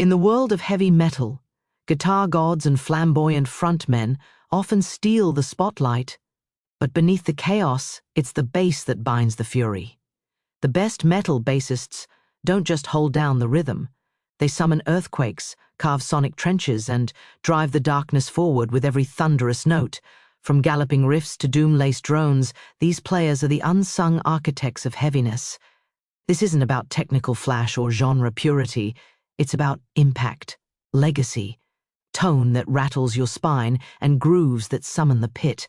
In the world of heavy metal, guitar gods and flamboyant frontmen often steal the spotlight, but beneath the chaos, it's the bass that binds the fury. The best metal bassists don't just hold down the rhythm. They summon earthquakes, carve sonic trenches, and drive the darkness forward with every thunderous note. From galloping riffs to doom-laced drones, these players are the unsung architects of heaviness. This isn't about technical flash or genre purity. It's about impact, legacy, tone that rattles your spine, and grooves that summon the pit.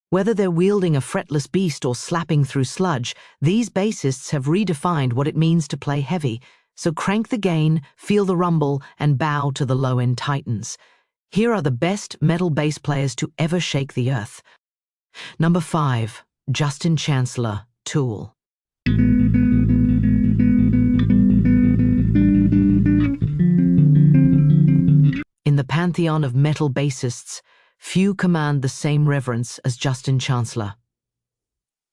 Whether they're wielding a fretless beast or slapping through sludge, these bassists have redefined what it means to play heavy. So crank the gain, feel the rumble, and bow to the low-end titans. Here are the best metal bass players to ever shake the earth. Number 5, Justin Chancellor, Tool. In the pantheon of metal bassists, few command the same reverence as Justin Chancellor.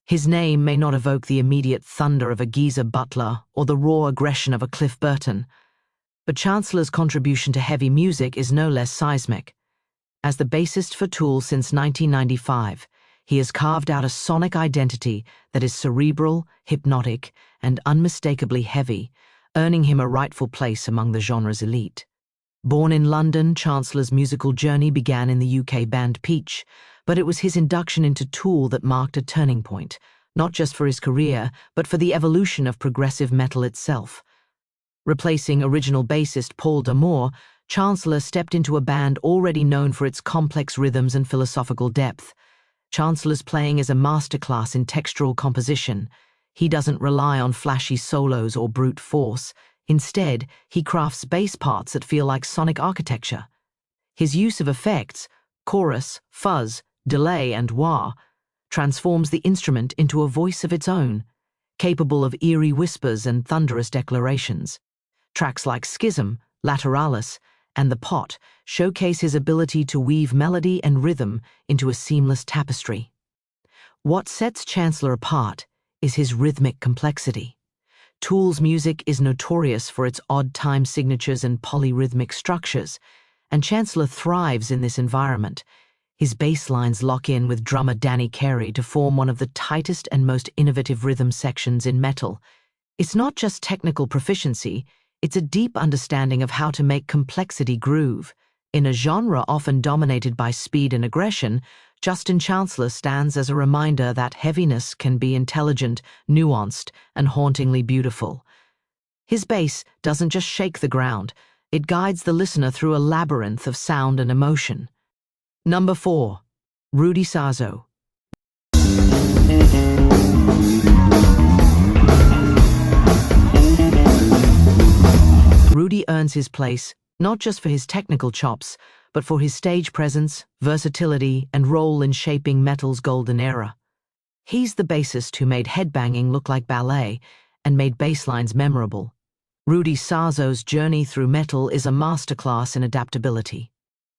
His name may not evoke the immediate thunder of a Geezer Butler or the raw aggression of a Cliff Burton, but Chancellor's contribution to heavy music is no less seismic. As the bassist for Tool since 1995, he has carved out a sonic identity that is cerebral, hypnotic, and unmistakably heavy, earning him a rightful place among the genre's elite. Born in London, Chancellor's musical journey began in the UK band Peach, but it was his induction into Tool that marked a turning point, not just for his career, but for the evolution of progressive metal itself. Replacing original bassist Paul D'Amour, Chancellor stepped into a band already known for its complex rhythms and philosophical depth. Chancellor's playing is a masterclass in textural composition. He doesn't rely on flashy solos or brute force. Instead, he crafts bass parts that feel like sonic architecture. His use of effects, chorus, fuzz, delay, and wah, transforms the instrument into a voice of its own, capable of eerie whispers and thunderous declarations. Tracks like Schism, Lateralis, and The Pot showcase his ability to weave melody and rhythm into a seamless tapestry. What sets Chancellor apart is his rhythmic complexity. Tool's music is notorious for its odd time signatures and polyrhythmic structures, and Chancellor thrives in this environment. His bass lines lock in with drummer Danny Carey to form one of the tightest and most innovative rhythm sections in metal. It's not just technical proficiency, it's a deep understanding of how to make complexity groove. In a genre often dominated by speed and aggression, Justin Chancellor stands as a reminder that heaviness can be intelligent, nuanced, and hauntingly beautiful. His bass doesn't just shake the ground, it guides the listener through a labyrinth of sound and emotion. Number 4, Rudy Sarzo. Rudy earns his place not just for his technical chops, but for his stage presence, versatility, and role in shaping metal's golden era. He's the bassist who made headbanging look like ballet and made basslines memorable. Rudy Sarzo's journey through metal is a masterclass in adaptability.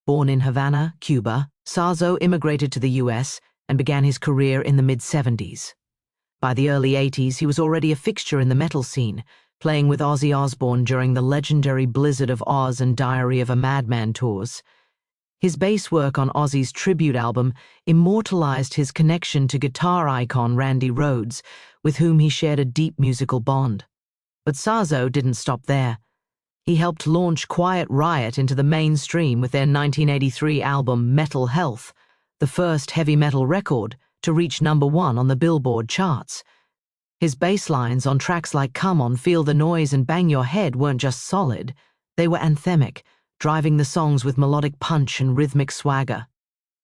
Born in Havana, Cuba, Sarzo immigrated to the US and began his career in the mid-70s. By the early 80s, he was already a fixture in the metal scene, playing with Ozzy Osbourne during the legendary Blizzard of Oz and Diary of a Madman tours. His bass work on Ozzy's tribute album immortalized his connection to guitar icon Randy Rhoads, with whom he shared a deep musical bond. But Sarzo didn't stop there. He helped launch Quiet Riot into the mainstream with their 1983 album Metal Health, the first heavy metal record to reach #1 on the Billboard charts. His bass lines on tracks like Come On, Feel the Noise, and Bang Your Head weren't just solid, they were anthemic, driving the songs with melodic punch and rhythmic swagger.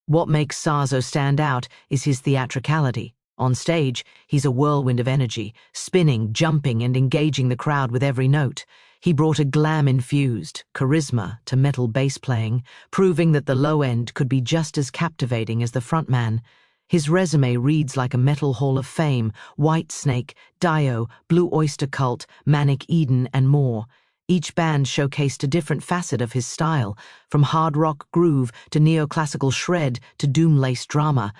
What makes Sarzo stand out is his theatricality. On stage, he's a whirlwind of energy, spinning, jumping, and engaging the crowd with every note. He brought a glam-infused charisma to metal bass playing, proving that the low end could be just as captivating as the frontman. His resume reads like a metal hall of fame: Whitesnake, Dio, Blue Oyster Cult, Manic Eden, and more. Each band showcased a different facet of his style, from hard rock groove to neoclassical shred to doom-laced drama.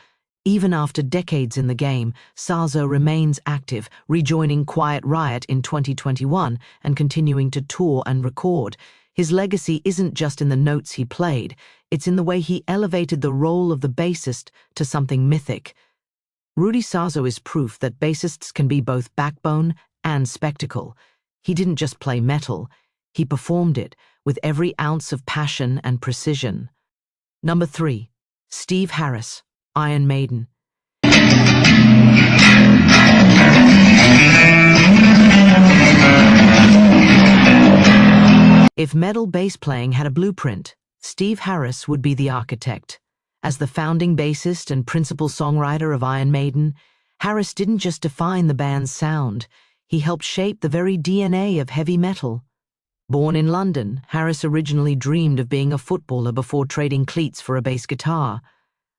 Even after decades in the game, Sarzo remains active, rejoining Quiet Riot in 2021 and continuing to tour and record. His legacy isn't just in the notes he played, it's in the way he elevated the role of the bassist to something mythic. Rudy Sarzo is proof that bassists can be both backbone and spectacle. He didn't just play metal, he performed it with every ounce of passion and precision. Number 3. Steve Harris, Iron Maiden. If metal bass playing had a blueprint, Steve Harris would be the architect. As the founding bassist and principal songwriter of Iron Maiden, Harris didn't just define the band's sound, he helped shape the very DNA of heavy metal. Born in London, Harris originally dreamed of being a footballer before trading cleats for a bass guitar.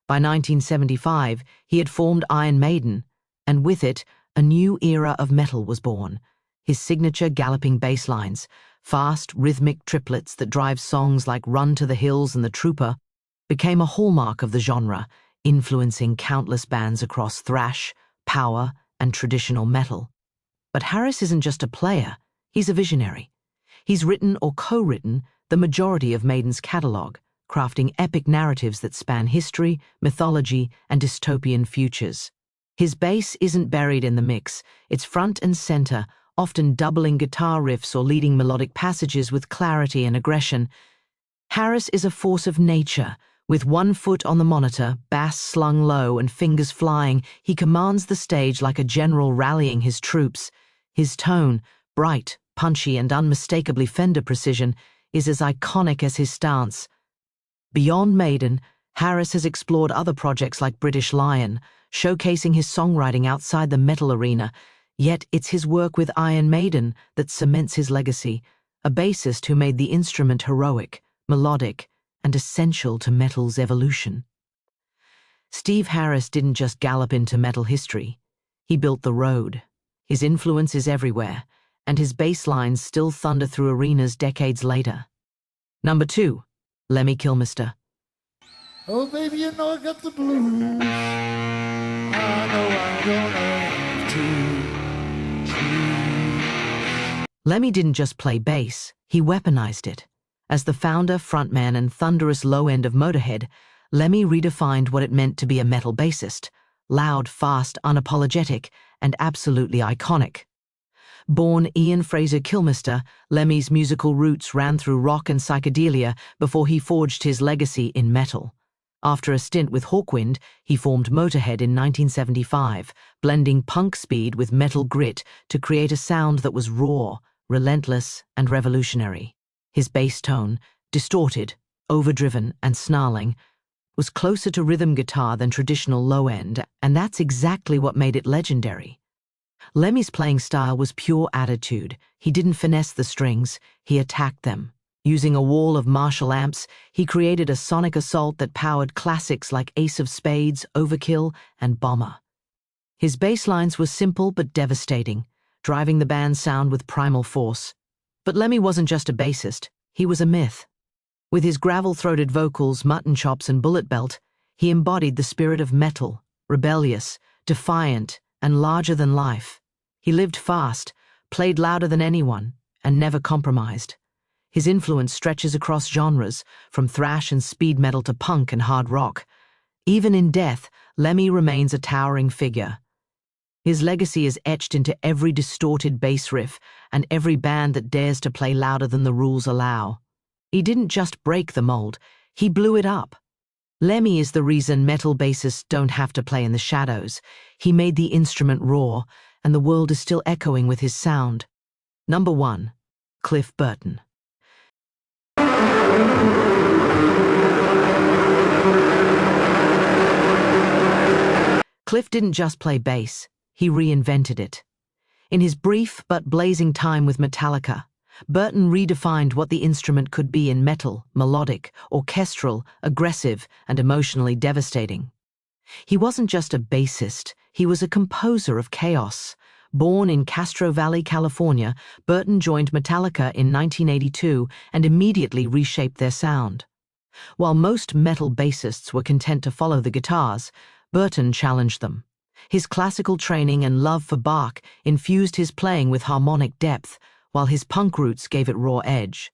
By 1975, he had formed Iron Maiden, and with it, a new era of metal was born. His signature galloping bass lines, fast, rhythmic triplets that drive songs like Run to the Hills and The Trooper, became a hallmark of the genre, influencing countless bands across thrash, power, and traditional metal. But Harris isn't just a player, he's a visionary. He's written or co-written the majority of Maiden's catalogue, crafting epic narratives that span history, mythology, and dystopian futures. His bass isn't buried in the mix, it's front and center, often doubling guitar riffs or leading melodic passages with clarity and aggression. Harris is a force of nature. With one foot on the monitor, bass slung low and fingers flying, he commands the stage like a general rallying his troops. His tone, bright, punchy, and unmistakably Fender precision, is as iconic as his stance. Beyond Maiden, Harris has explored other projects like British Lion, showcasing his songwriting outside the metal arena. Yet it's his work with Iron Maiden that cements his legacy, a bassist who made the instrument heroic, melodic, and essential to metal's evolution. Steve Harris didn't just gallop into metal history, he built the road. His influence is everywhere, and his bass lines still thunder through arenas decades later. Number 2. Lemmy Kilmister. Oh, baby, you know I got the blues. I know I'm gonna have to. Lemmy didn't just play bass, he weaponized it. As the founder, frontman, and thunderous low end of Motorhead, Lemmy redefined what it meant to be a metal bassist: loud, fast, unapologetic, and absolutely iconic. Born Ian Fraser Kilmister, Lemmy's musical roots ran through rock and psychedelia before he forged his legacy in metal. After a stint with Hawkwind, he formed Motorhead in 1975, blending punk speed with metal grit to create a sound that was raw, relentless, and revolutionary. His bass tone, distorted, overdriven, and snarling, was closer to rhythm guitar than traditional low-end, and that's exactly what made it legendary. Lemmy's playing style was pure attitude. He didn't finesse the strings, he attacked them. Using a wall of Marshall amps, he created a sonic assault that powered classics like Ace of Spades, Overkill, and Bomber. His bass lines were simple but devastating, driving the band's sound with primal force. But Lemmy wasn't just a bassist, he was a myth. With his gravel-throated vocals, mutton chops, and bullet belt, he embodied the spirit of metal, rebellious, defiant, and larger than life. He lived fast, played louder than anyone, and never compromised. His influence stretches across genres, from thrash and speed metal to punk and hard rock. Even in death, Lemmy remains a towering figure. His legacy is etched into every distorted bass riff and every band that dares to play louder than the rules allow. He didn't just break the mold, he blew it up. Lemmy is the reason metal bassists don't have to play in the shadows. He made the instrument raw, and the world is still echoing with his sound. Number 1. Cliff Burton. Cliff didn't just play bass, he reinvented it. In his brief but blazing time with Metallica, Burton redefined what the instrument could be in metal: melodic, orchestral, aggressive, and emotionally devastating. He wasn't just a bassist, he was a composer of chaos. Born in Castro Valley, California, Burton joined Metallica in 1982 and immediately reshaped their sound. While most metal bassists were content to follow the guitars, Burton challenged them. His classical training and love for Bach infused his playing with harmonic depth, while his punk roots gave it raw edge.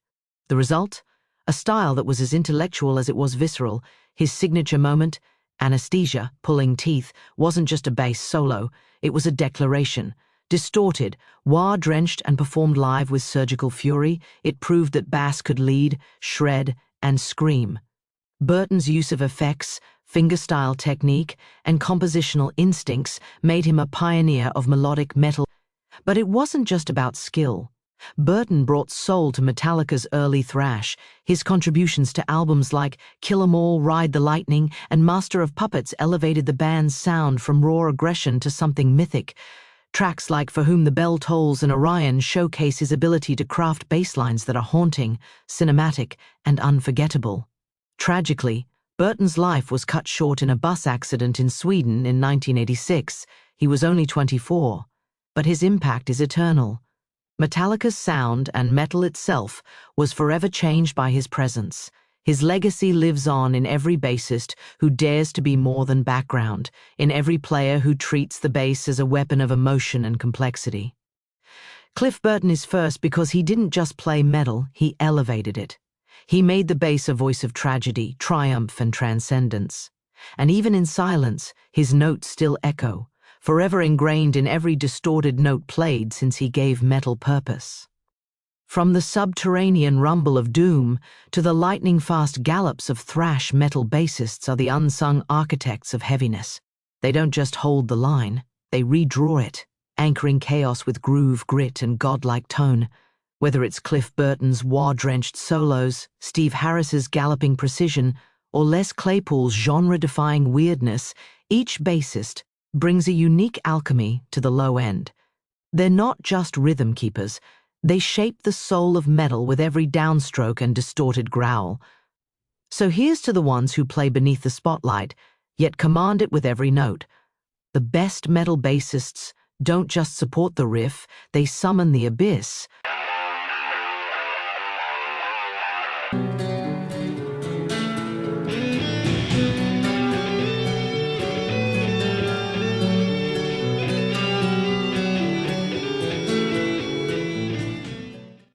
The result? A style that was as intellectual as it was visceral. His signature moment, anesthesia, pulling teeth, wasn't just a bass solo, it was a declaration. Distorted, wah-drenched and performed live with surgical fury, it proved that bass could lead, shred, and scream. Burton's use of effects, fingerstyle technique, and compositional instincts made him a pioneer of melodic metal. But it wasn't just about skill. Burton brought soul to Metallica's early thrash. His contributions to albums like Kill 'Em All, Ride the Lightning, and Master of Puppets elevated the band's sound from raw aggression to something mythic. Tracks like For Whom the Bell Tolls and Orion showcase his ability to craft basslines that are haunting, cinematic, and unforgettable. Tragically, Burton's life was cut short in a bus accident in Sweden in 1986. He was only 24, but his impact is eternal. Metallica's sound and metal itself was forever changed by his presence. His legacy lives on in every bassist who dares to be more than background, in every player who treats the bass as a weapon of emotion and complexity. Cliff Burton is first because he didn't just play metal, he elevated it. He made the bass a voice of tragedy, triumph, and transcendence. And even in silence, his notes still echo, forever ingrained in every distorted note played since he gave metal purpose. From the subterranean rumble of doom to the lightning-fast gallops of thrash metal bassists are the unsung architects of heaviness. They don't just hold the line, they redraw it, anchoring chaos with groove, grit, and godlike tone. Whether it's Cliff Burton's wah-drenched solos, Steve Harris's galloping precision, or Les Claypool's genre-defying weirdness, each bassist brings a unique alchemy to the low end. They're not just rhythm keepers, they shape the soul of metal with every downstroke and distorted growl. So here's to the ones who play beneath the spotlight, yet command it with every note. The best metal bassists don't just support the riff, they summon the abyss.